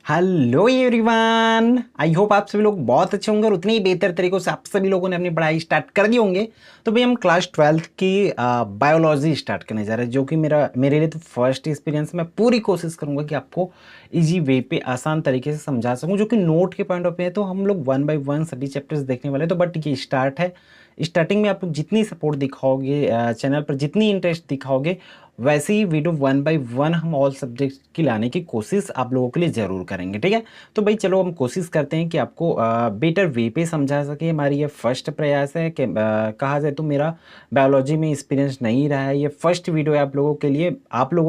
Hello everyone, I hope आप सभी लोग बहुत अच्छे होंगे और उतने ही बेहतर तरीकों से आप सभी लोगों ने अपनी पढ़ाई स्टार्ट कर दी होंगे। तो भाई हम क्लास 12th की बायोलॉजी स्टार्ट करने जा रहे हैं, जो कि मेरे लिए तो फर्स्ट एक्सपीरियंस। मैं पूरी कोशिश करूंगा कि आपको इजी वे पे आसान तरीके से समझा सकूं, जो कि नोट के पॉइंट ऑफ व्यू है। तो हम लोग वन बाय वन सभी चैप्टर्स देखने वाले हैं। तो बट ये स्टार्ट है। स्टार्टिंग में आप लोग जितनी सपोर्ट दिखाओगे, चैनल पर जितनी इंटरेस्ट दिखाओगे, वैसे ही वीडियो वन बाय वन हम ऑल सब्जेक्ट की लाने की कोशिश आप लोगों के लिए ज़रूर करेंगे, ठीक है। तो भाई चलो हम कोशिश करते हैं कि आपको बेटर वे पे समझा सके। हमारी ये फर्स्ट प्रयास है कि कहा जाए तो मेरा बायोलॉजी में एक्सपीरियंस नहीं रहा है। ये फर्स्ट वीडियो है आप लोगों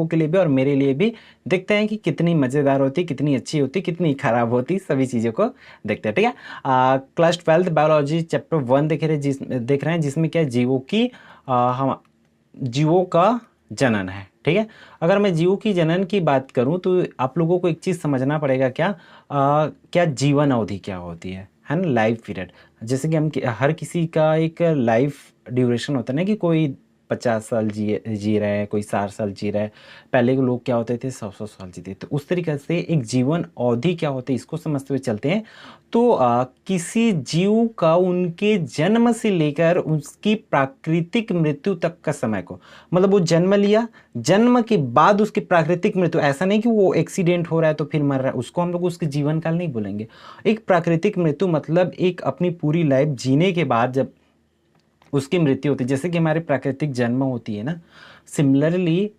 के लिए भी और मेरे लिए भी। देखते हैं कि कितनी मज़ेदार होती, कितनी अच्छी होती, कितनी ख़राब होती, सभी चीज़ों को देखते हैं, ठीक है। क्लास 12th बायोलॉजी चैप्टर 1 देख रहे हैं, जिसमें क्या है, हम जीवों का जनन है, ठीक है। अगर मैं जीवों की जनन की बात करूं तो आप लोगों को एक चीज़ समझना पड़ेगा, क्या जीवन अवधि क्या होती है ना, लाइफ पीरियड। जैसे कि हर किसी का एक लाइफ ड्यूरेशन होता है ना, कि कोई 50 साल जी रहे हैं, कोई 60 साल जी रहे हैं। पहले के लोग क्या होते थे, 100 100 साल जीते। तो उस तरीके से एक जीवन अवधि क्या होती है, इसको समझते हुए चलते हैं। तो किसी जीव का उनके जन्म से लेकर उसकी प्राकृतिक मृत्यु तक का समय को, मतलब वो जन्म लिया, जन्म के बाद उसकी प्राकृतिक मृत्यु, ऐसा नहीं कि वो एक्सीडेंट हो रहा है तो फिर मर रहा है, उसको हम लोग उसके जीवन काल नहीं बोलेंगे। एक प्राकृतिक मृत्यु मतलब एक अपनी पूरी लाइफ जीने के बाद जब उसकी मृत्यु होती है, जैसे कि हमारे प्राकृतिक जन्म होती है ना, सिमिलरली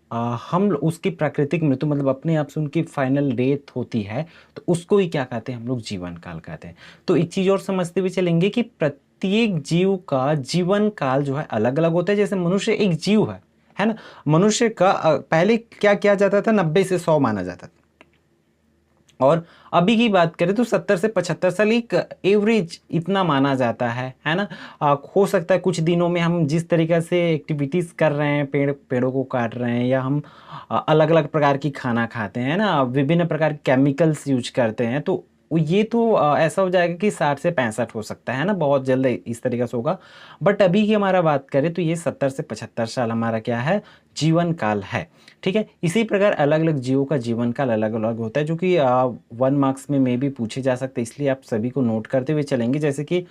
हम उसकी प्राकृतिक मृत्यु मतलब अपने आप से उनकी फाइनल डेथ होती है, तो उसको ही क्या कहते हैं हम लोग, जीवन काल कहते हैं। तो एक चीज़ और समझते हुए चलेंगे कि प्रत्येक जीव का जीवन काल जो है अलग अलग होता है। जैसे मनुष्य एक जीव है ना। मनुष्य का पहले क्या किया जाता था, 90 से 100 माना जाता था। और अभी की बात करें तो 70 से 75 साल एक एवरेज इतना माना जाता है ना। हो सकता है कुछ दिनों में हम जिस तरीके से एक्टिविटीज़ कर रहे हैं, पेड़ों को काट रहे हैं, या हम अलग अलग प्रकार की खाना खाते हैं ना, विभिन्न प्रकार के केमिकल्स यूज करते हैं, तो ये तो ऐसा हो जाएगा कि 60 से 65 हो सकता है ना, बहुत जल्द इस तरीके से होगा। बट अभी की हमारा बात करें तो ये 70 से 75 साल हमारा क्या है, जीवन काल है, ठीक है। इसी प्रकार अलग अलग जीवों का जीवन काल अलग अलग होता है, जो कि 1 मार्क्स में भी पूछे जा सकते हैं, इसलिए आप सभी को नोट करते हुए चलेंगे। जैसे कि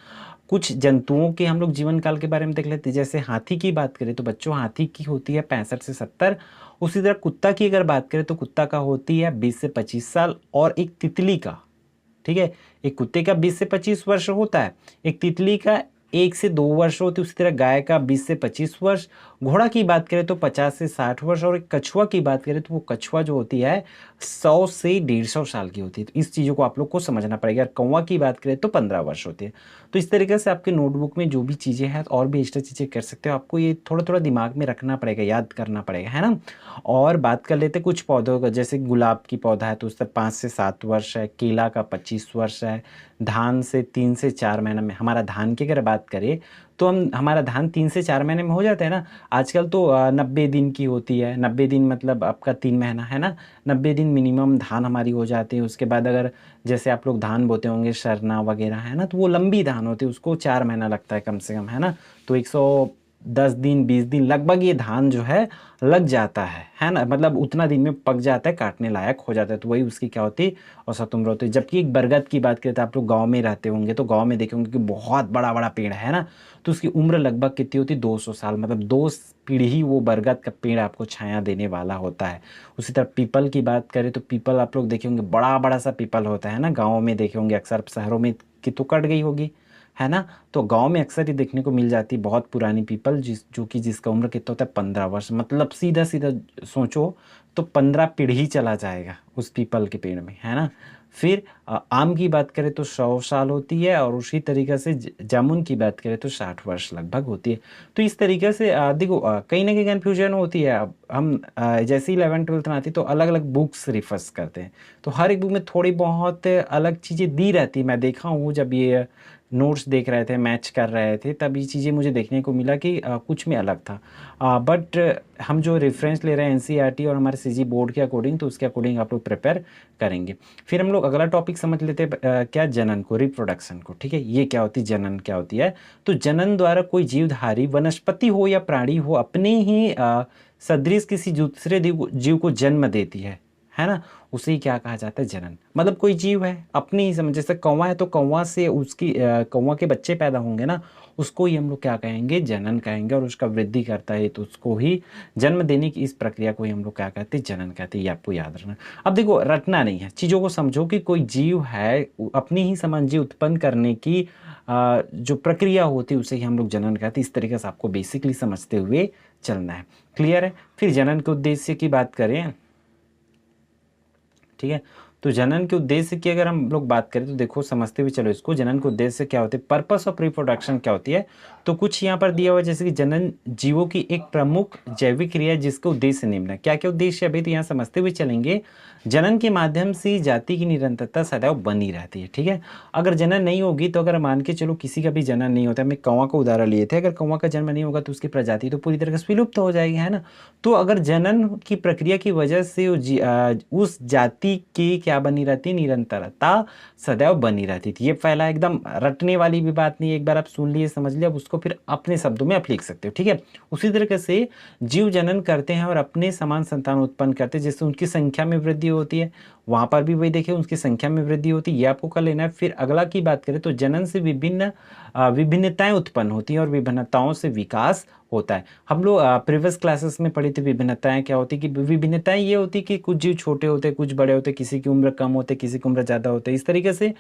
कुछ जंतुओं के हम लोग जीवन काल के बारे में देख लेते हैं। जैसे हाथी की बात करें तो बच्चों, हाथी की होती है 65 से 70। उसी तरह कुत्ता की अगर बात करें तो कुत्ता का होती है 20 से 25 साल। और एक तितली का, ठीक है, एक कुत्ते का 20 से 25 वर्ष होता है, एक तितली का 1 से 2 वर्ष होती है। उसी तरह गाय का 20 से 25 वर्ष। घोड़ा की बात करें तो 50 से 60 वर्ष। और एक कछुआ की बात करें तो वो कछुआ जो होती है 100 से 150 साल की होती है। तो इस चीज़ों को आप लोग को समझना पड़ेगा। और कौवा की बात करें तो 15 वर्ष होती है। तो इस तरीके से आपके नोटबुक में जो भी चीज़ें हैं और भी एक्स्ट्रा चीज़ें कर सकते हो, आपको ये थोड़ा थोड़ा दिमाग में रखना पड़ेगा, याद करना पड़ेगा, है ना। और बात कर लेते कुछ पौधों का। जैसे गुलाब की पौधा है तो उसका 5 से 7 वर्ष है, केला का 25 वर्ष है, धान से 3 से 4 महीने में। हमारा धान की अगर बात करें तो हमारा धान 3 से 4 महीने में हो जाता है ना। आजकल तो 90 दिन की होती है। 90 दिन मतलब आपका 3 महीना, है ना। 90 दिन मिनिमम धान हमारी हो जाती है। उसके बाद अगर जैसे आप लोग धान बोते होंगे, सरना वगैरह, है ना, तो वो लंबी धान होती है, उसको 4 महीना लगता है कम से कम, है ना। तो 110 दिन 20 दिन लगभग ये धान जो है लग जाता है ना। मतलब उतना दिन में पक जाता है, काटने लायक हो जाता है। तो वही उसकी क्या होती है, औसत उम्र होती है। जबकि एक बरगद की बात करें तो आप लोग गांव में रहते होंगे तो गांव में देखे होंगे कि बहुत बड़ा बड़ा पेड़ है ना। तो उसकी उम्र लगभग कितनी होती है, 200 साल। मतलब 2 पीढ़ी वो बरगद का पेड़ आपको छाया देने वाला होता है। उसी तरह पीपल की बात करें तो पीपल आप लोग देखे होंगे, बड़ा बड़ा सा पीपल होता है ना। गाँव में देखे होंगे, अक्सर शहरों में की तो कट गई होगी, है ना। तो गांव में अक्सर ही देखने को मिल जाती है बहुत पुरानी पीपल, जिसका उम्र कितना होता है, 15 वर्ष। मतलब सीधा सीधा सोचो तो 15 पीढ़ी चला जाएगा उस पीपल के पेड़ में, है ना। फिर आम की बात करें तो 100 साल होती है। और उसी तरीके से जामुन की बात करें तो 60 वर्ष लगभग होती है। तो इस तरीके से देखो, कहीं ना कहीं कन्फ्यूजन होती है। अब हम जैसे ही 11th 12th में आती है तो अलग अलग बुक्स रिफर्स करते हैं, तो हर एक बुक में थोड़ी बहुत अलग चीज़ें दी रहती है। मैं देखा हूँ जब ये नोट्स देख रहे थे, मैच कर रहे थे, तब ये चीज़ें मुझे देखने को मिला कि कुछ में अलग था। बट हम जो रेफरेंस ले रहे हैं एनसीईआरटी और हमारे सीजी बोर्ड के अकॉर्डिंग, तो उसके अकॉर्डिंग आप लोग प्रिपेयर करेंगे। फिर हम लोग अगला टॉपिक समझ लेते हैं, क्या, जनन को, रिप्रोडक्शन को, ठीक है। ये क्या होती है, जनन क्या होती है। तो जनन द्वारा कोई जीवधारी वनस्पति हो या प्राणी हो अपने ही सदृश किसी दूसरे जीव को जन्म देती है ना, उसे ही क्या कहा जाता है, जनन। मतलब कोई जीव है अपनी ही समझ, जैसे कौवा है तो कौवा से उसकी कौवा के बच्चे पैदा होंगे ना, उसको ही हम लोग क्या कहेंगे, जनन कहेंगे। और उसका वृद्धि करता है तो उसको ही जन्म देने की इस प्रक्रिया को ही हम लोग क्या कहते हैं, जनन कहते हैं। ये आपको याद रखना। अब देखो रटना नहीं है, चीज़ों को समझो कि कोई जीव है, अपनी ही समझी उत्पन्न करने की जो प्रक्रिया होती है उसे ही हम लोग जनन कहते हैं। इस तरीके से आपको बेसिकली समझते हुए चलना है। क्लियर है। फिर जनन के उद्देश्य की बात करें, ठीक है, तो जनन के उद्देश्य की अगर हम लोग बात करें तो देखो समझते हुए चलो इसको, जनन के उद्देश्य क्या होते हैं, पर्पस ऑफ रिप्रोडक्शन क्या होती है। तो कुछ यहाँ पर दिया हुआ है, जैसे कि जनन जीवों की एक प्रमुख जैविक क्रिया है जिसका उद्देश्य निम्न है। क्या क्या उद्देश्य है अभी तो यहाँ समझते हुए चलेंगे। जनन के माध्यम से जाति की निरंतरता सदैव बनी रहती है, ठीक है। अगर जनन नहीं होगी तो अगर मान के चलो किसी का भी जनन नहीं होता, मैं कौवा का उदाहरण लिए थे, अगर कौवा का जन्म नहीं होगा तो उसकी प्रजाति तो पूरी तरह से विलुप्त हो जाएगी, है ना। तो अगर जनन की प्रक्रिया की वजह से उस जाति की क्या बनी रहती है, निरंतरता सदैव बनी रहती थी। ये पहला एकदम रटने वाली भी बात नहीं है, एक बार आप सुन लिए समझ लिया, अब उसको फिर अपने शब्दों में आप लिख सकते हो, ठीक है। उसी तरीके से जीव जनन करते हैं और अपने समान संतान उत्पन्न करते हैं, जिससे उनकी संख्या में वृद्धि होती है। वहां पर भी वही देखिए, उनकी संख्या में वृद्धि होती है, ये आपको कर लेना है। फिर अगला की बात करें तो जनन से विभिन्नताएं उत्पन्न होती हैं और विभिन्नताओं से विकास होता है। हम लोग प्रीवियस क्लासेस में पढ़ी थी विभिन्नताएं क्या होती, कि विभिन्नताएं ये होती कि कुछ जीव छोटे होते, कुछ बड़े होते, किसी की उम्र कम होते, किसी की उम्र ज़्यादा होते। इस तरीके से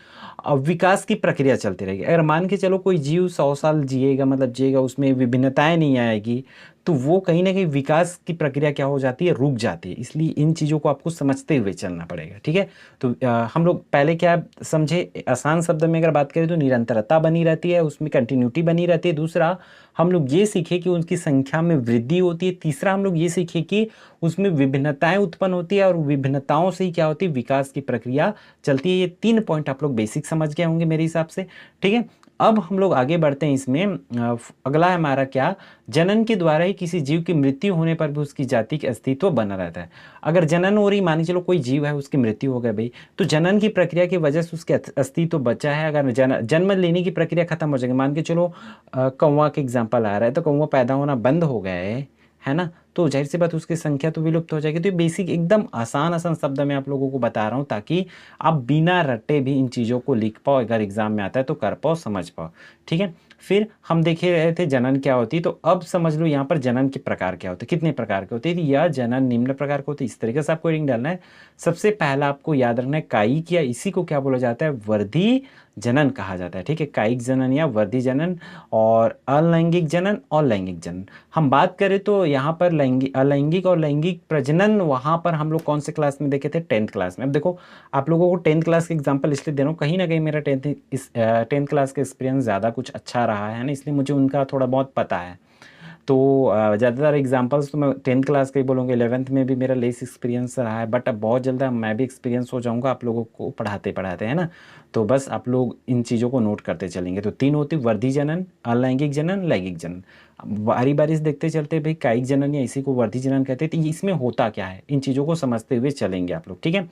विकास की प्रक्रिया चलती रहेगी। अगर मान के चलो कोई जीव 100 साल जिएगा, मतलब जिएगा, उसमें विभिन्नताएं नहीं आएगी, तो वो कहीं ना कहीं विकास की प्रक्रिया क्या हो जाती है, रुक जाती है। इसलिए इन चीज़ों को आपको समझते हुए चलना पड़ेगा, ठीक है। तो हम लोग पहले क्या समझे, आसान शब्द में अगर बात करें तो निरंतरता बनी रहती है, उसमें कंटिन्यूटी बनी रहती है। दूसरा हम लोग ये सीखे कि उनकी संख्या में वृद्धि होती है। तीसरा हम लोग ये सीखे कि उसमें विभिन्नताएं उत्पन्न होती है और विभिन्नताओं से ही क्या होती है, विकास की प्रक्रिया चलती है। ये 3 पॉइंट आप लोग बेसिक समझ गए होंगे मेरे हिसाब से, ठीक है। अब हम लोग आगे बढ़ते हैं इसमें। अगला है हमारा क्या, जनन के द्वारा ही किसी जीव की मृत्यु होने पर भी उसकी जाति का अस्तित्व बना रहता है। अगर जनन हो रही, मानी चलो कोई जीव है उसकी मृत्यु हो गई भाई, तो जनन की प्रक्रिया की वजह से उसके अस्तित्व बचा है। अगर जन्म लेने की प्रक्रिया खत्म हो जाएगी, मान के चलो कौवा के एग्जाम्पल आ रहा है, तो कौवा पैदा होना बंद हो गए, है ना, तो जाहिर सी बात उसकी संख्या तो विलुप्त हो जाएगी। तो ये बेसिक एकदम आसान आसान शब्द मैं आप लोगों को बता रहा हूँ ताकि आप बिना रटे भी इन चीज़ों को लिख पाओ, अगर एग्जाम में आता है तो कर पाओ, समझ पाओ, ठीक है। फिर हम देखे रहे थे जनन क्या होती है, तो अब समझ लो यहाँ पर जनन के प्रकार क्या होते हैं, कितने प्रकार के होते हैं। यह जनन निम्न प्रकार के होते हैं, इस तरीके से आपको रीडिंग डालना है। सबसे पहला आपको याद रखना है कायिक, या इसी को क्या बोला जाता है, वर्धी जनन कहा जाता है, ठीक है। कायिक जनन या वर्धी जनन, और अलैंगिक जनन और लैंगिक जनन। हम बात करें तो यहाँ पर अलैंगिक और लैंगिक प्रजनन वहाँ पर हम लोग कौन से क्लास में देखे थे, 10th क्लास में। अब देखो आप लोगों को 10th क्लास के एग्जाम्पल इसलिए दे रहा हूँ, कहीं ना कहीं मेरा 10th क्लास का एक्सपीरियंस ज़्यादा कुछ अच्छा रहा है ना, इसलिए मुझे उनका थोड़ा बहुत पता है। तो ज़्यादातर एग्जांपल्स तो मैं 10th क्लास के ही बोलूँगा, 11th में भी मेरा लेस एक्सपीरियंस रहा है, बट अब बहुत जल्द मैं भी एक्सपीरियंस हो जाऊँगा आप लोगों को पढ़ाते पढ़ाते, है ना। तो बस आप लोग इन चीज़ों को नोट करते चलेंगे। तो 3 होती, वर्धी जनन, अलैंगिक जनन, लैंगिक जनन। बारी बारी से देखते चलते भाई, कायिक जनन या इसी को वर्धी जनन कहते हैं। तो इसमें होता क्या है, इन चीज़ों को समझते हुए चलेंगे आप लोग, ठीक है।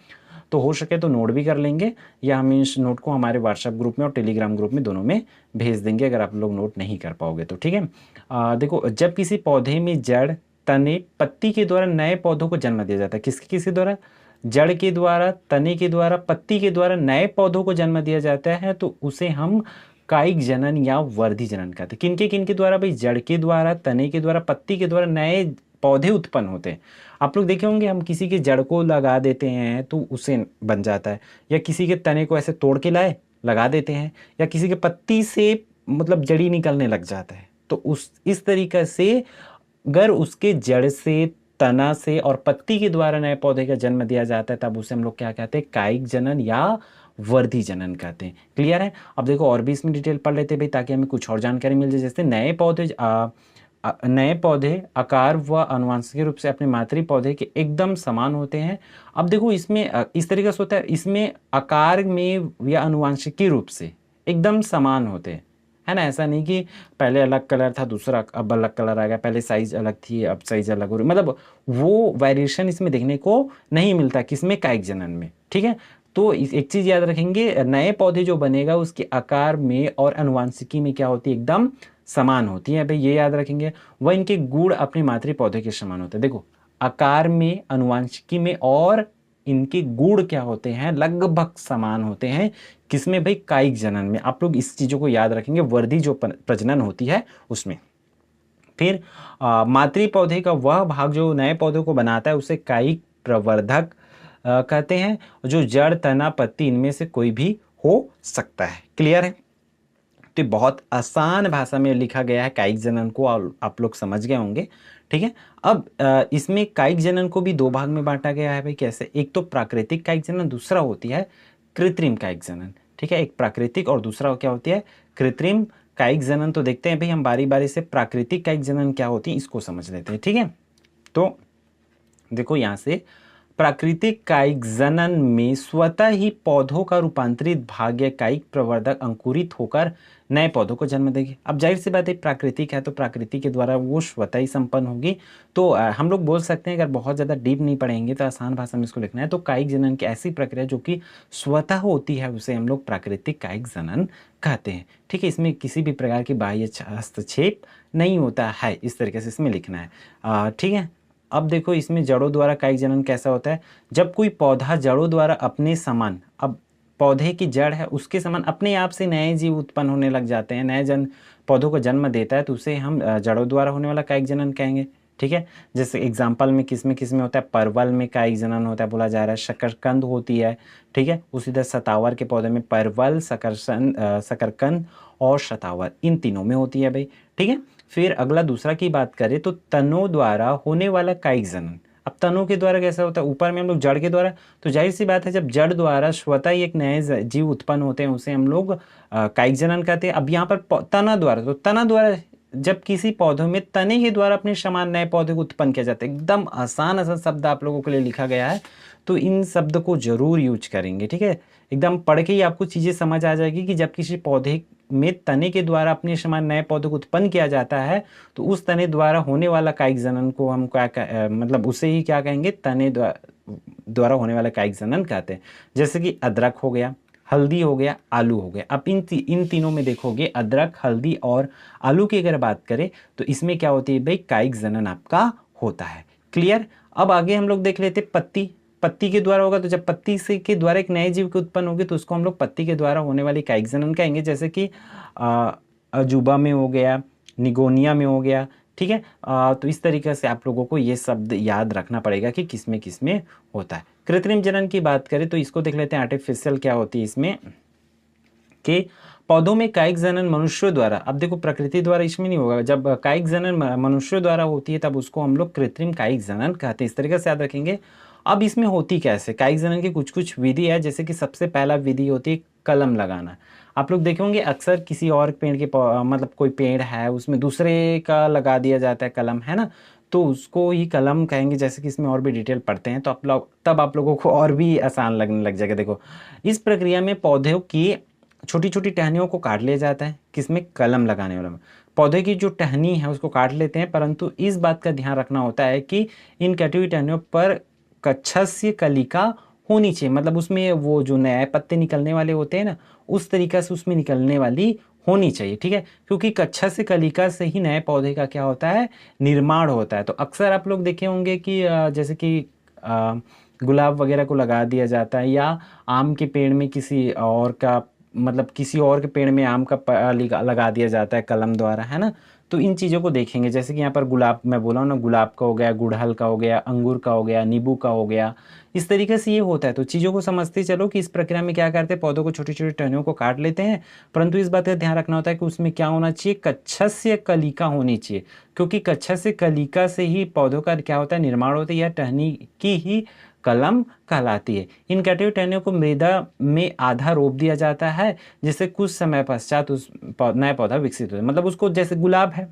तो हो सके तो नोट भी कर लेंगे, या हम इस नोट को हमारे व्हाट्सएप ग्रुप में और टेलीग्राम ग्रुप में दोनों में भेज देंगे अगर आप लोग नोट नहीं कर पाओगे तो, ठीक है। देखो जब किसी पौधे में जड़, तने, पत्ती के द्वारा नए पौधों को जन्म दिया जाता है, किसके द्वारा, जड़ के द्वारा, तने के द्वारा, पत्ती के द्वारा नए पौधों को जन्म दिया जाता है, तो उसे हम कायिक जनन या वर्धी जनन कहते हैं। किनके द्वारा भाई, जड़ के द्वारा, तने के द्वारा, पत्ती के द्वारा नए पौधे उत्पन्न होते हैं। आप लोग देखे होंगे हम किसी के जड़ को लगा देते हैं तो उसे बन जाता है, या किसी के तने को ऐसे तोड़ के लाए लगा देते हैं, या किसी के पत्ती से मतलब जड़ी निकलने लग जाता है। तो इस तरीके से अगर उसके जड़ से, तना से और पत्ती के द्वारा नए पौधे का जन्म दिया जाता है, तब उसे हम लोग क्या कहते हैं, कायिक जनन या वर्धी जनन कहते हैं। क्लियर है। अब देखो और भी इसमें डिटेल पढ़ लेते हैं भाई, ताकि हमें कुछ और जानकारी मिल जाए। जैसे नए पौधे आकार व आनुवंशिक रूप से अपने मातृ पौधे के एकदम समान होते हैं। अब देखो इसमें इस तरीके से होता है, इसमें आकार में या आनुवंशिकी रूप से एकदम समान होते हैं, है ना। ऐसा नहीं कि पहले अलग कलर था दूसरा अब अलग कलर आ गया, पहले साइज अलग थी अब साइज अलग हो रही, मतलब वो वेरिएशन इसमें देखने को नहीं मिलता किसमें, कायिक जनन में, ठीक है। तो एक चीज याद रखेंगे, नए पौधे जो बनेगा उसके आकार में और आनुवंशिकी में क्या होती है, एकदम समान होती है भाई, ये याद रखेंगे। वह इनके गुण अपने मातृ पौधे के समान होते हैं। देखो आकार में, आनुवंशिकी में और इनके गुण क्या होते हैं, लगभग समान होते हैं। किसमें भाई, कायिक जनन में। आप लोग इस चीजों को याद रखेंगे, वर्धी जो प्रजनन होती है उसमें। फिर मातृ पौधे का वह भाग जो नए पौधों को बनाता है उसे कायिक प्रवर्धक कहते हैं। जो जड़, तना, पत्ती इनमें से कोई भी हो सकता है। क्लियर है? तो बहुत आसान भाषा में लिखा गया है कायिक जनन को, आप लोग समझ गए होंगे। ठीक है। अब इसमें कायिक जनन को भी दो भाग में बांटा गया है भाई। कैसे? एक तो प्राकृतिक कायिक जनन, दूसरा होती है कृत्रिम कायिक जनन। ठीक है, एक प्राकृतिक और दूसरा क्या होती है, कृत्रिम कायिक जनन। तो देखते हैं भाई हम बारी बारी से प्राकृतिक कायिक जनन क्या होती है इसको समझ लेते हैं। ठीक है, तो देखो यहां से प्राकृतिक कायिक जनन में स्वतः ही पौधों का रूपांतरित भाग या कायिक प्रवर्धक अंकुरित होकर नए पौधों को जन्म देगी। अब जाहिर सी बात है प्राकृतिक है तो प्रकृति के द्वारा वो स्वतः ही संपन्न होगी। तो हम लोग बोल सकते हैं, अगर बहुत ज़्यादा डीप नहीं पढ़ेंगे तो आसान भाषा में इसको लिखना है, तो कायिक जनन की ऐसी प्रक्रिया जो कि स्वतः होती है उसे हम लोग प्राकृतिक कायिक जनन कहते हैं। ठीक है, इसमें किसी भी प्रकार की बाह्य हस्तक्षेप नहीं होता है, इस तरीके से इसमें लिखना है। ठीक है, अब देखो इसमें जड़ों द्वारा कायिक जनन कैसा होता है, जब कोई पौधा जड़ों द्वारा अपने समान, अब पौधे की जड़ है उसके समान अपने आप से नए जीव उत्पन्न होने लग जाते हैं, नए पौधों को जन्म देता है, तो उसे हम जड़ों द्वारा होने वाला कायिक जनन कहेंगे। ठीक है, जैसे एग्जाम्पल में किसमें होता है, परवल में कायिक जनन होता है, बोला जा रहा है। शकरकंद होती है। ठीक है, उसी तरह शतावर के पौधे में परवल, शकरकंद और शतावर, इन तीनों में होती है भाई। ठीक है, फिर अगला दूसरा की बात करें तो तनों द्वारा होने वाला कायिक जनन। अब तनों के द्वारा कैसा होता है, ऊपर में हम लोग जड़ के द्वारा, तो जाहिर सी बात है जब जड़ द्वारा स्वतः ही एक नए जीव उत्पन्न होते हैं उसे हम लोग कायिक जनन कहते हैं। अब यहाँ पर तना द्वारा, तो तना द्वारा जब किसी पौधों में तने के द्वारा अपने समान नए पौधे को उत्पन्न किया जाता है। एकदम आसान शब्द आप लोगों के लिए लिखा गया है, तो इन शब्द को जरूर यूज करेंगे। ठीक है, एकदम पढ़ के ही आपको चीजें समझ आ जाएगी कि जब किसी पौधे में तने के द्वारा अपने समान नए पौधे को उत्पन्न किया जाता है तो उस तने द्वारा होने वाला कायिक जनन को हम क्या मतलब उसे ही क्या कहेंगे, तने द्वारा होने वाला कायिक जनन कहते हैं। जैसे कि अदरक हो गया, हल्दी हो गया, आलू हो गया। अब इन तीनों में देखोगे, अदरक, हल्दी और आलू की अगर बात करें तो इसमें क्या होती है भाई, कायिक जनन आपका होता है। क्लियर? अब आगे हम लोग देख लेते पत्ती के द्वारा होगा, तो जब पत्ती से के द्वारा एक नए जीव की उत्पन्न होगी तो उसको हम लोग पत्ती के द्वारा होने वाली कायिक जनन कहेंगे। जैसे कि अजूबा में हो गया, निगोनिया में हो गया। ठीक है, तो इस तरीके से आप लोगों को ये शब्द याद रखना पड़ेगा कि किसमें होता है। कृत्रिम जनन की बात करें तो इसको देख लेते हैं, आर्टिफिशियल क्या होती है इसमें, कि पौधों में कायिक जनन मनुष्यों द्वारा, अब देखो प्रकृति द्वारा इसमें नहीं होगा, जब कायिक जनन मनुष्यों द्वारा होती है तब उसको हम लोग कृत्रिम कायिक जनन कहते हैं। इस तरीके से याद रखेंगे। अब इसमें होती कैसे, कायिक जनन की कुछ विधि है। जैसे कि सबसे पहला विधि होती है कलम लगाना। आप लोग देखेंगे अक्सर किसी और पेड़ के मतलब कोई पेड़ है उसमें दूसरे का लगा दिया जाता है कलम, है ना, तो उसको ही कलम कहेंगे। जैसे कि इसमें और भी डिटेल पढ़ते हैं तो आप लोगों को और भी आसान लगने लग जाएगा। देखो इस प्रक्रिया में पौधों की छोटी छोटी टहनियों को काट लिया जाता है, किसमें, कलम लगाने वाला में। पौधे की जो टहनी है उसको काट लेते हैं, परंतु इस बात का ध्यान रखना होता है कि इन कटी हुई टहनियों पर कच्छस्य कलिका होनी चाहिए। मतलब उसमें वो जो नए पत्ते निकलने वाले होते हैं ना, उस तरीका से उसमें निकलने वाली होनी चाहिए। ठीक है, क्योंकि कच्छस्य कलिका से ही नए पौधे का क्या होता है, निर्माण होता है। तो अक्सर आप लोग देखे होंगे कि जैसे कि गुलाब वगैरह को लगा दिया जाता है, या आम के पेड़ में किसी और का, मतलब किसी और के पेड़ में आम का लगा दिया जाता है कलम द्वारा, है ना। तो इन चीज़ों को देखेंगे। जैसे कि यहाँ पर गुलाब, मैं बोला हूँ ना, गुलाब का हो गया, गुड़हल का हो गया, अंगूर का हो गया, नींबू का हो गया, इस तरीके से ये होता है। तो चीज़ों को समझते चलो कि इस प्रक्रिया में क्या करते हैं, पौधों को छोटी छोटी टहनियों को काट लेते हैं, परंतु इस बात का ध्यान रखना होता है कि उसमें क्या होना चाहिए, कच्छस्य कलिका होनी चाहिए। क्योंकि कच्छस्य कलिका से ही पौधों का क्या होता है, निर्माण होता है। यह टहनी की ही कलम कहलाती है। इन कटी हुई टहनियों को मृदा में आधा रोप दिया जाता है, जिससे कुछ समय पश्चात उस नया पौधा विकसित होता है। मतलब उसको, जैसे गुलाब है,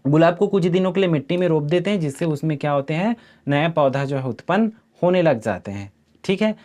गुलाब को कुछ दिनों के लिए मिट्टी में रोप देते हैं, जिससे उसमें क्या होते हैं, नया पौधा जो है उत्पन्न होने लग जाते हैं। ठीक है,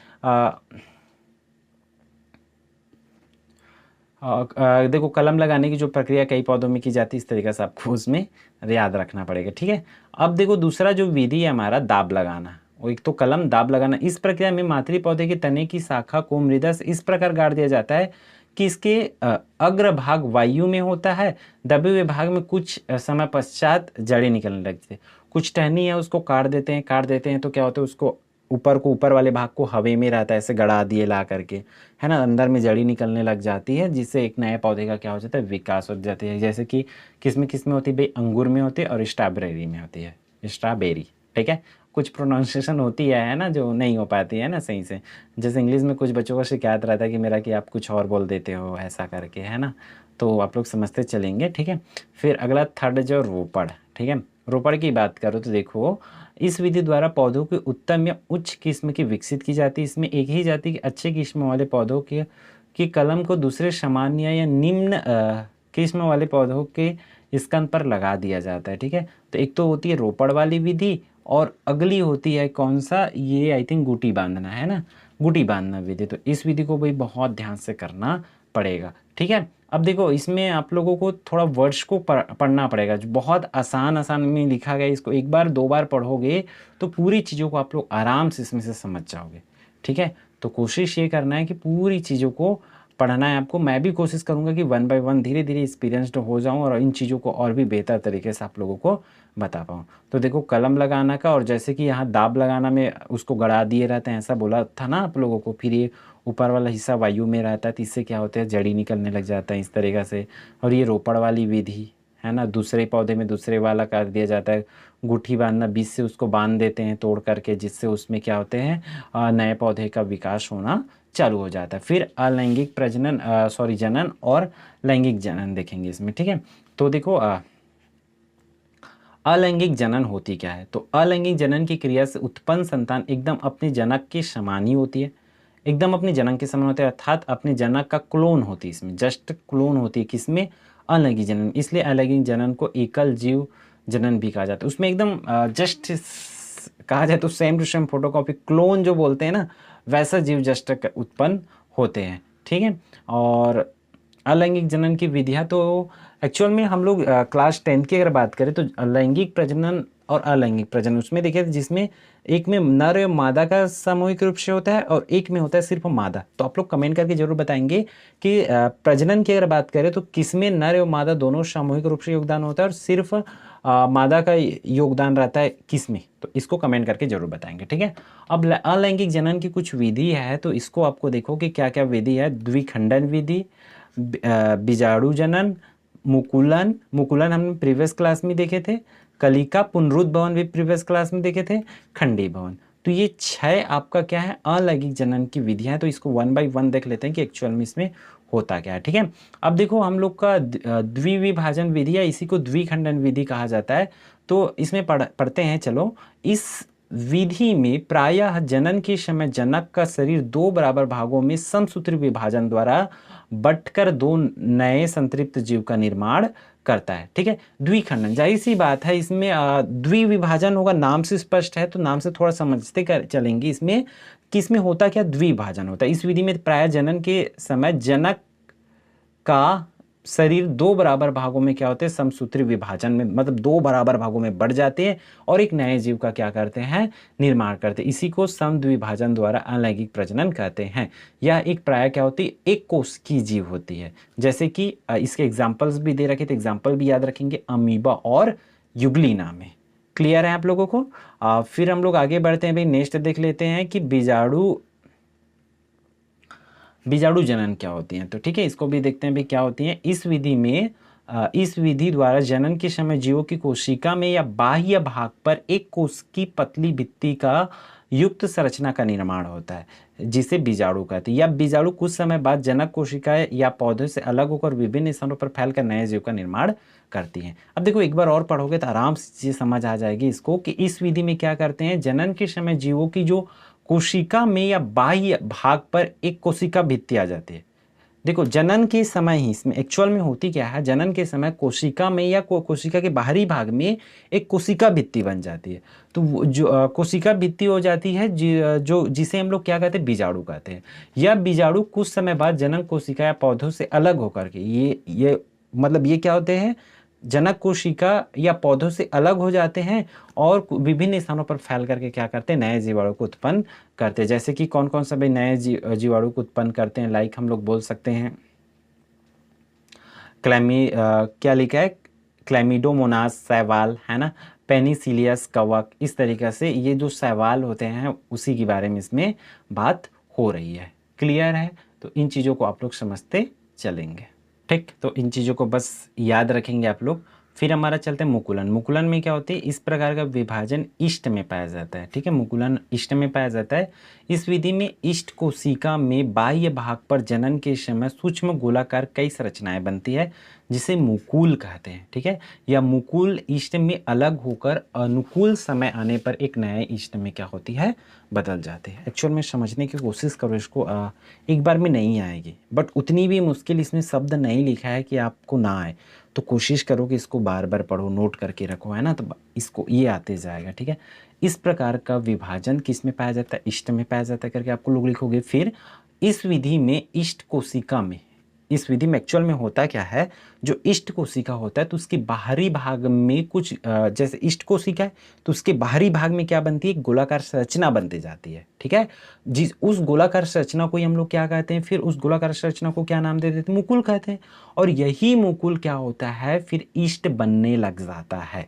देखो कलम लगाने की जो प्रक्रिया कई पौधों में की जाती है, इस तरीके से आपको उसमें याद रखना पड़ेगा। ठीक है, अब देखो दूसरा जो विधि है हमारा, दाब लगाना। वो एक तो कलम, दाब लगाना। इस प्रक्रिया में मातृ पौधे के तने की शाखा को मृदा से इस प्रकार गाड़ दिया जाता है कि इसके अग्र भाग वायु में होता है, दबे हुए भाग में कुछ समय पश्चात जड़ें निकलने लगती है। कुछ टहनी है उसको काट देते हैं तो क्या होता है, उसको ऊपर को, ऊपर वाले भाग को हवे में रहता है ऐसे गड़ा दिए ला करके, है ना, अंदर में जड़ी निकलने लग जाती है, जिससे एक नए पौधे का क्या हो जाता है, विकास हो जाती है। जैसे कि किस में होती है भाई, अंगूर में होती है और स्ट्रॉबेरी में होती है, स्ट्रॉबेरी, ठीक है। कुछ प्रोनाउंसिएशन होती है ना, जो नहीं हो पाती है ना सही से। जैसे इंग्लिश में कुछ बच्चों का शिकायत रहता है कि मेरा कि आप कुछ और बोल देते हो ऐसा करके, है ना, तो आप लोग समझते चलेंगे, ठीक है। फिर अगला थर्ड जो रोपड़, ठीक है। रोपड़ की बात करो तो देखो, इस विधि द्वारा पौधों की उत्तम या उच्च किस्म की विकसित की जाती है। इसमें एक ही जाति के अच्छे किस्म वाले पौधों के की कलम को दूसरे सामान्य या निम्न किस्म वाले पौधों के स्कंद पर लगा दिया जाता है, ठीक है। तो एक तो होती है रोपड़ वाली विधि, और अगली होती है कौन सा, ये आई थिंक गुटी बांधना, है ना, गुटी बांधना विधि। तो इस विधि को भी बहुत ध्यान से करना पड़ेगा, ठीक है। अब देखो इसमें आप लोगों को थोड़ा वर्ड्स को पढ़ना पड़ेगा, जो बहुत आसान में लिखा गया है। इसको एक बार दो बार पढ़ोगे तो पूरी चीज़ों को आप लोग आराम से इसमें से समझ जाओगे, ठीक है। तो कोशिश ये करना है कि पूरी चीज़ों को पढ़ना है आपको। मैं भी कोशिश करूंगा कि 1 बाय 1 धीरे धीरे एक्सपीरियंस्ड हो जाऊं और इन चीज़ों को और भी बेहतर तरीके से आप लोगों को बता पाऊँ। तो देखो कलम लगाना का, और जैसे कि यहाँ दाब लगाना में उसको गड़ा दिए रहते हैं, ऐसा बोला था ना आप लोगों को। फिर ये ऊपर वाला हिस्सा वायु में रहता है, तो इससे क्या होता है, जड़ी निकलने लग जाता है इस तरीक़ा से। और ये रोपड़ वाली विधि है ना, दूसरे पौधे में दूसरे वाला कर दिया जाता है, गुठी बांधना, बीज से उसको बांध देते हैं तोड़ करके, जिससे उसमें क्या होते हैं, नए पौधे का विकास होना चालू हो जाता है। फिर अलैंगिक प्रजनन, सॉरी जनन और लैंगिक जनन देखेंगे इसमें, ठीक है। तो देखो अलैंगिक जनन होती क्या है। तो अलैंगिक जनन की क्रिया से उत्पन्न संतान एकदम अपने जनक के समान ही होती है, एकदम अपने जनक के समान होते हैं, अर्थात अपने जनक का क्लोन होती है। इसमें जस्ट क्लोन होती है, किसमें, अलैंगिक जनन। इसलिए अलैंगिक जनन को एकल जीव जनन भी कहा जाता है। उसमें एकदम जस्ट कहा जाए तो same to same photocopy, clone जो बोलते हैं ना, वैसा जीव जस्ट उत्पन्न होते हैं, ठीक है। और अलैंगिक जनन की विधियाँ तो एक्चुअल में हम लोग क्लास 10 की अगर बात करें तो लैंगिक प्रजनन और अलैंगिक प्रजनन उसमें देखे, जिसमें एक में नर एवं मादा का सामूहिक रूप से होता है और एक में होता है सिर्फ मादा। तो आप लोग कमेंट करके जरूर बताएंगे कि प्रजनन की अगर बात करें तो किसमें नर एवं मादा दोनों सामूहिक रूप से योगदान होता है और सिर्फ मादा का योगदान रहता है किसमें। तो इसको कमेंट करके जरूर बताएंगे, ठीक है। अब अलैंगिक जनन की कुछ विधि है, तो इसको आपको देखो कि क्या क्या विधि है। द्विखंडन विधि, बीजाणु जनन, मुकुलन, मुकुलन हमने प्रीवियस क्लास में देखे थे, कलिका पुनरुद्भवन भी प्रीवियस क्लास में देखे थे, खंडी भवन। तो ये 6 आपका क्या है, अलैंगिक जनन की विधियां हैं। तो इसको 1 बाय 1 देख लेते हैं कि एक्चुअल में इसमें होता क्या है, ठीक है। अब देखो हम लोग का द्विविभाजन विधि या इसी को द्विखंडन विधि कहा जाता है। तो इसमें पढ़ते हैं, चलो। इस विधि में प्रायः जनन के समय जनक का शरीर 2 बराबर भागों में समसूत्री विभाजन द्वारा बंटकर 2 नए संतृप्त जीव का निर्माण करता है, ठीक है। द्विखंडन, जाहिर सी बात है इसमें द्विविभाजन होगा, नाम से स्पष्ट है, तो नाम से थोड़ा समझते चलेंगे। इसमें किसमें होता क्या, द्विविभाजन होता है। इस विधि में प्राय जनन के समय जनक का शरीर 2 बराबर भागों में क्या होते हैं, समसूत्री विभाजन में, मतलब 2 बराबर भागों में बढ़ जाते हैं और एक नए जीव का क्या करते हैं, निर्माण करते हैं। इसी को समद्विभाजन द्वारा अलैंगिक प्रजनन कहते हैं। यह एक प्राय क्या होती है, एक कोश की जीव होती है। जैसे कि इसके एग्जाम्पल्स भी दे रखे थे, एग्जाम्पल भी याद रखेंगे, अमीबा और युगलिना में। क्लियर है आप लोगों को। फिर हम लोग आगे बढ़ते हैं भाई, नेक्स्ट देख लेते हैं कि बीजाणु जनन क्या होती हैं। तो ठीक है, इसको भी देखते हैं भी क्या होती हैं। इस विधि में इस विधि द्वारा जनन के समय जीवों की कोशिका में या बाह्य भाग पर एक कोश की पतली भित्ति का युक्त संरचना का निर्माण होता है, जिसे बीजाणु कहते हैं। या बीजाणु कुछ समय बाद जनक कोशिकाएं या पौधे से अलग होकर विभिन्न स्थानों पर फैलकर नए जीव का निर्माण करती हैं। अब देखो एक बार और पढ़ोगे तो आराम से चीज़ समझ आ जाएगी इसको, कि इस विधि में क्या करते हैं, जनन के समय जीवों की जो कोशिका में या बाह्य भाग पर एक कोशिका भित्ति आ जाती है। देखो जनन के समय ही इसमें एक्चुअल में होती क्या है, जनन के समय कोशिका में या कोशिका के बाहरी भाग में एक कोशिका भित्ति बन जाती है। तो जो कोशिका भित्ति हो जाती है, जो जिसे हम लोग क्या कहते हैं, बीजाणु कहते हैं। यह बीजाणु कुछ समय बाद जनन कोशिका या पौधों से अलग होकर के ये मतलब ये क्या होते हैं, जनक कोशिका या पौधों से अलग हो जाते हैं और विभिन्न स्थानों पर फैल करके क्या करते हैं, नए जीवाणु को उत्पन्न करते हैं। जैसे कि कौन कौन सा भाई नए जीवाणु को उत्पन्न करते हैं, लाइक हम लोग बोल सकते हैं क्या लिखा है, क्लैमिडोमोनास शैवाल, है ना, पेनिसिलियस कवक, इस तरीके से ये जो सवाल होते हैं उसी के बारे में इसमें बात हो रही है। क्लियर है? तो इन चीज़ों को आप लोग समझते चलेंगे। ठीक, तो इन चीज़ों को बस याद रखेंगे आप लोग। फिर हमारा चलते हैं मुकुलन। मुकुलन में क्या होती है, इस प्रकार का विभाजन इष्ट में पाया जाता है। ठीक है, मुकुलन इष्ट में पाया जाता है। इस विधि में इष्ट कोशिका में बाह्य भाग पर जनन के समय सूक्ष्म गोलाकार कई संरचनाएं बनती है, जिसे मुकुल कहते हैं। ठीक है, या मुकुल इष्ट में अलग होकर अनुकूल समय आने पर एक नए इष्ट में क्या होती है, बदल जाते हैं। एक्चुअल में समझने की कोशिश करो इसको, एक बार में नहीं आएगी, बट उतनी भी मुश्किल इसमें शब्द नहीं लिखा है कि आपको ना आए। तो कोशिश करो कि इसको बार बार पढ़ो, नोट करके रखो, है ना, तो इसको ये आते जाएगा। ठीक है, इस प्रकार का विभाजन किस में पाया जाता है, इष्ट में पाया जाता है करके आपको लोग लिखोगे। फिर इस विधि में इष्ट कोशिका में, इस विधि में एक्चुअल में होता क्या है, जो इष्ट कोशिका होता है तो उसके बाहरी भाग में कुछ जैसे इष्ट कोशिका है तो उसके बाहरी भाग में क्या बनती है, गोलाकार संरचना बनती जाती है। ठीक है, जिस उस गोलाकार संरचना को ही हम लोग क्या कहते हैं, फिर उस गोलाकार संरचना को क्या नाम दे देते हैं, मुकुल कहते हैं। और यही मुकुल क्या होता है, फिर इष्ट बनने लग जाता है।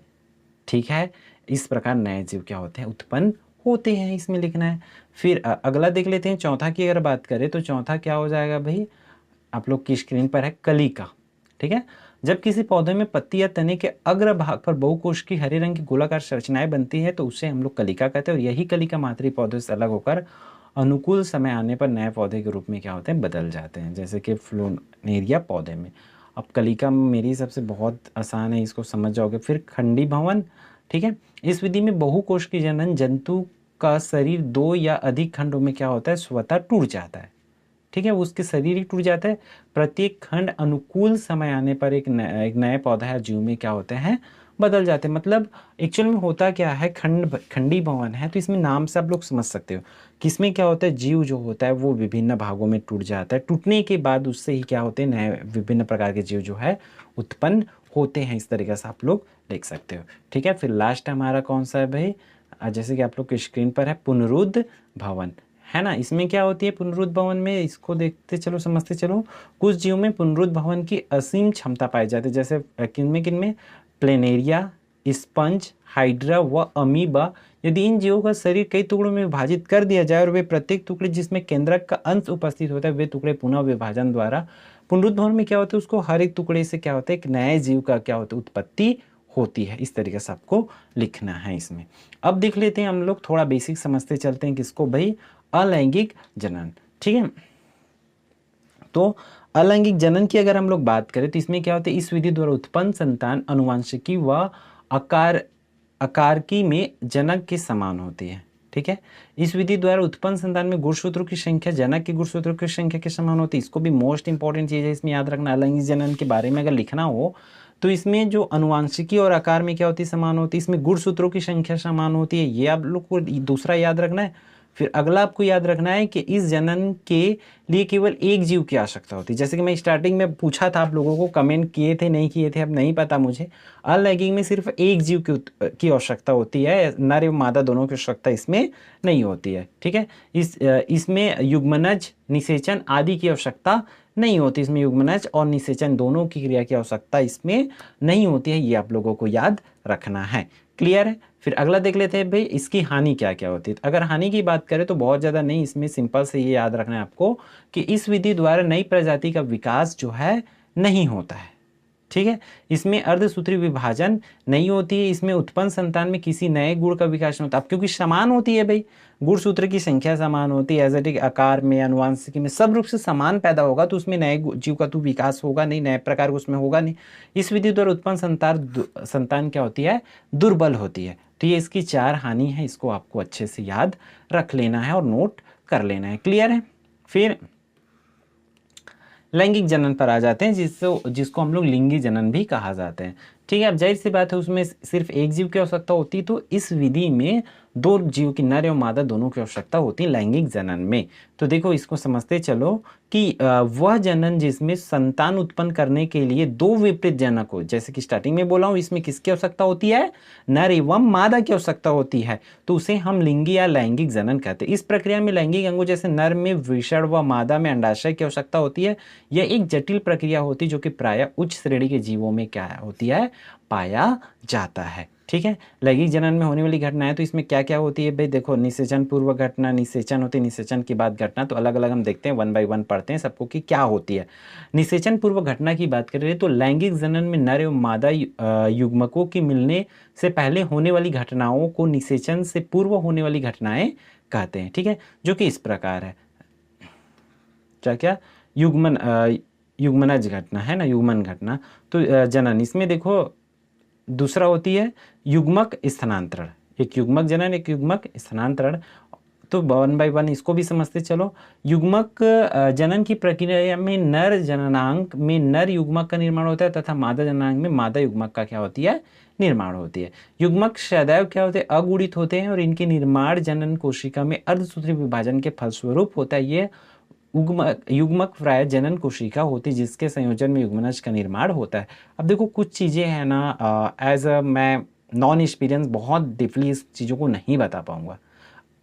ठीक है, इस प्रकार नए जीव क्या होते हैं, उत्पन्न होते हैं, इसमें लिखना है। फिर अगला देख लेते हैं, चौथा की अगर बात करें तो चौथा क्या हो जाएगा भाई, आप लोग की स्क्रीन पर है कलिका। ठीक है, जब किसी पौधे में पत्ती या तने के अग्र भाग पर बहुकोश की हरे रंग की गोलाकार संरचनाएं बनती है तो उसे हम लोग कलिका कहते हैं। और यही कलिका मातृ पौधे से अलग होकर अनुकूल समय आने पर नए पौधे के रूप में क्या होते हैं, बदल जाते हैं, जैसे कि फ्लोनेरिया पौधे में। अब कलिका मेरी सबसे बहुत आसान है, इसको समझ जाओगे। फिर खंडी भवन। ठीक है, इस विधि में बहुकोश की जनन जंतु का शरीर 2 या अधिक खंडों में क्या होता है, स्वतः टूट जाता है। ठीक है, उसके शरीर ही टूट जाता है। प्रत्येक खंड अनुकूल समय आने पर एक नए पौधा या जीव में क्या होते हैं, बदल जाते हैं। मतलब एक्चुअल में होता क्या है, खंडी भवन है तो इसमें नाम से आप लोग समझ सकते हो कि इसमें क्या होता है, जीव जो होता है वो विभिन्न भागों में टूट जाता है। टूटने के बाद उससे ही क्या होते हैं, नए विभिन्न प्रकार के जीव जो है उत्पन्न होते हैं। इस तरीके से आप लोग देख सकते हो। ठीक है, फिर लास्ट हमारा कौन सा है भाई, जैसे कि आप लोग की स्क्रीन पर है पुनरुद्ध भवन, है ना। इसमें क्या होती है पुनरुद्ध भवन में, इसको देखते चलो, समझते चलो। कुछ जीवों में पुनरुद्ध भवन की असीम क्षमता पाई जाती है, जैसे किनमें प्लेनेरिया, स्पंज, हाइड्रा व अमीबा। यदि इन जीवों का शरीर कई टुकड़ों में विभाजित कर दिया जाए और वे प्रत्येक टुकड़े जिसमें केंद्रक का अंश उपस्थित होता है, वे टुकड़े पुनः विभाजन द्वारा, पुनरुद्ध भवन में क्या होता है, उसको हर एक टुकड़े से क्या होता है, एक नए जीव का क्या होता है, उत्पत्ति होती है। इस तरीके से आपको लिखना है इसमें। अब देख लेते हैं हम लोग, थोड़ा बेसिक समझते चलते हैं किसको भाई, अलैंगिक जनन। ठीक है, तो अलैंगिक जनन की अगर हम लोग बात करें तो इसमें क्या होता है, इस विधि द्वारा उत्पन्न संतान अनुवांशिकी व आकारकी में जनक के समान होती है। ठीक है, इस विधि द्वारा उत्पन्न संतान में गुणसूत्रों की संख्या जनक के गुणसूत्रों की संख्या के समान होती है। इसको भी मोस्ट इंपॉर्टेंट चीज है इसमें याद रखना। अलैंगिक जनन के बारे में अगर लिखना हो तो इसमें जो अनुवांशिकी और आकार में क्या होती है, समान होती है। इसमें गुणसूत्रों की संख्या समान होती है, ये आप लोग को दूसरा याद रखना है। फिर अगला आपको याद रखना है कि इस जनन के लिए केवल एक जीव की आवश्यकता होती है। जैसे कि मैं स्टार्टिंग में पूछा था, आप लोगों को कमेंट किए थे, नहीं किए थे, अब नहीं पता मुझे। अलैंगिक में सिर्फ एक जीव की आवश्यकता होती है, नर एवं मादा दोनों की आवश्यकता इसमें नहीं होती है। ठीक है, इसमें युग्मनज, निषेचन आदि की आवश्यकता नहीं होती। इसमें युग्मनज और निषेचन दोनों की क्रिया की आवश्यकता इसमें नहीं होती है, ये आप लोगों को याद रखना है। क्लियर है। फिर अगला देख लेते हैं भाई, इसकी हानि क्या क्या होती है। अगर हानि की बात करें तो बहुत ज़्यादा नहीं, इसमें सिंपल से ये याद रखना है आपको कि इस विधि द्वारा नई प्रजाति का विकास जो है नहीं होता है। ठीक है, इसमें अर्धसूत्री विभाजन नहीं होती है। इसमें उत्पन्न संतान में किसी नए गुण का विकास नहीं होता। अब क्योंकि समान होती है भाई, गुणसूत्र की संख्या समान होती है, एजेटिक आकार में, अनुवांशिकी में सब रूप से समान पैदा होगा तो उसमें नए जीव का तो विकास होगा नहीं, नए प्रकार का उसमें होगा नहीं। इस विधि द्वारा उत्पन्न संतान क्या होती है, दुर्बल होती है। तो ये इसकी 4 हानि है, इसको आपको अच्छे से याद रख लेना है और नोट कर लेना है। क्लियर है। फिर लैंगिक जनन पर आ जाते हैं, जिसको हम लोग लिंगी जनन भी कहा जाते हैं। ठीक है, अब जाहिर सी बात है उसमें सिर्फ एक जीव की आवश्यकता होती है, तो इस विधि में 2 जीव की, नर एवं मादा दोनों की आवश्यकता होती है लैंगिक जनन में। तो देखो इसको समझते चलो कि वह जनन जिसमें संतान उत्पन्न करने के लिए 2 विपरीत जनक हो, जैसे कि स्टार्टिंग में बोला हूं, इसमें किसकी आवश्यकता होती है, नर एवं मादा की आवश्यकता होती है, तो उसे हम लिंगी या लैंगिक जनन कहते हैं। इस प्रक्रिया में लैंगिक अंगों जैसे नर में वृषण व मादा में अंडाशय की आवश्यकता होती है। यह एक जटिल प्रक्रिया होती है जो कि प्रायः उच्च श्रेणी के जीवों में क्या होती है, पाया जाता है। ठीक है। लैंगिक जनन में होने वाली घटनाएं, तो इसमें क्या क्या होती है भाई, देखो निषेचन पूर्व घटना, निषेचन होती है, निषेचन के बाद घटना, तो अलग अलग हम देखते हैं, 1 बाय 1 पढ़ते हैं सबको कि क्या होती है। निषेचन पूर्व घटना की बात करें तो लैंगिक जनन में नर एवं मादा युग्मकों के मिलने से पहले होने वाली घटनाओं को निषेचन से पूर्व होने वाली घटनाएं कहते हैं। ठीक है, जो कि इस प्रकार है, क्या क्या, युग्मन युग्मनज घटना है ना, युग्मन घटना। तो जनन, इसमें देखो दूसरा होती है युग्मक स्थानांतरण, एक युग्मक जनन, एक युग्मक स्थानांतरण। तो 1 बाय 1 इसको भी समझते चलो। युग्मक जनन की प्रक्रिया में नर जननांग में नर युग्मक का निर्माण होता है तथा मादा जननांग में मादा युग्मक का क्या होती है, निर्माण होती है। युग्मक सदैव क्या होते हैं, अगुणित होते हैं और इनके निर्माण जनन कोशिका में अर्धसूत्री विभाजन के फलस्वरूप होता है। ये युग्मक प्राय जनन कोशिका होती है जिसके संयोजन में युग्मनज का निर्माण होता है। अब देखो कुछ चीज़ें हैं ना, एज अ मैं नॉन एक्सपीरियंस बहुत डीपली इस चीज़ों को नहीं बता पाऊंगा,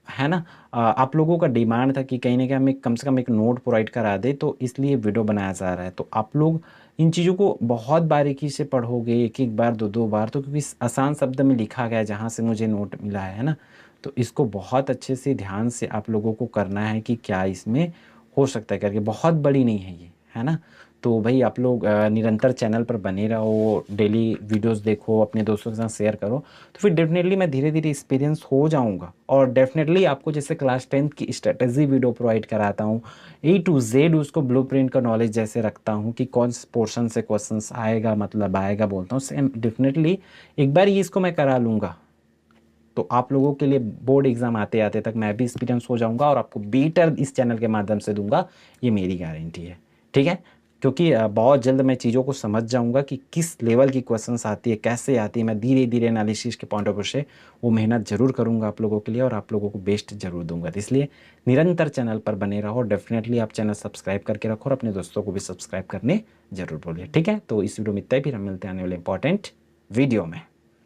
है ना। आप लोगों का डिमांड था कि कहीं ना कहीं हमें कम से कम एक नोट प्रोवाइड करा दे, तो इसलिए वीडियो बनाया जा रहा है। तो आप लोग इन चीज़ों को बहुत बारीकी से पढ़ोगे, एक एक बार, दो दो बार, तो क्योंकि आसान शब्द में लिखा गया है जहाँ से मुझे नोट मिला है ना, तो इसको बहुत अच्छे से ध्यान से आप लोगों को करना है कि क्या इसमें हो सकता है करके। बहुत बड़ी नहीं है ये, है ना। तो भाई आप लोग निरंतर चैनल पर बने रहो, डेली वीडियोस देखो, अपने दोस्तों के साथ शेयर करो, तो फिर डेफिनेटली मैं धीरे धीरे एक्सपीरियंस हो जाऊंगा। और डेफिनेटली आपको जैसे क्लास 10th की स्ट्रेटजी वीडियो प्रोवाइड कराता हूँ, A to Z उसको ब्लूप्रिंट का नॉलेज जैसे रखता हूँ कि कौन से पोर्शन से क्वेश्चंस आएगा, मतलब आएगा बोलता हूँ, सेम डेफिनेटली एक बार ये इसको मैं करा लूँगा तो आप लोगों के लिए बोर्ड एग्जाम आते आते तक मैं भी एक्सपीरियंस हो जाऊंगा और आपको बेटर इस चैनल के माध्यम से दूंगा, ये मेरी गारंटी है। ठीक है, क्योंकि बहुत जल्द मैं चीज़ों को समझ जाऊंगा कि किस लेवल की क्वेश्चंस आती है, कैसे आती है। मैं धीरे धीरे एनालिसिस के पॉइंट ऑफ व्यू से वो मेहनत जरूर करूंगा आप लोगों के लिए और आप लोगों को बेस्ट जरूर दूंगा। तो इसलिए निरंतर चैनल पर बने रहो, डेफिनेटली आप चैनल सब्सक्राइब करके रखो और अपने दोस्तों को भी सब्सक्राइब करने जरूर बोलिए। ठीक है, तो इस वीडियो में इतना ही, फिर हम मिलते हैं आने वाले इंपॉर्टेंट वीडियो में।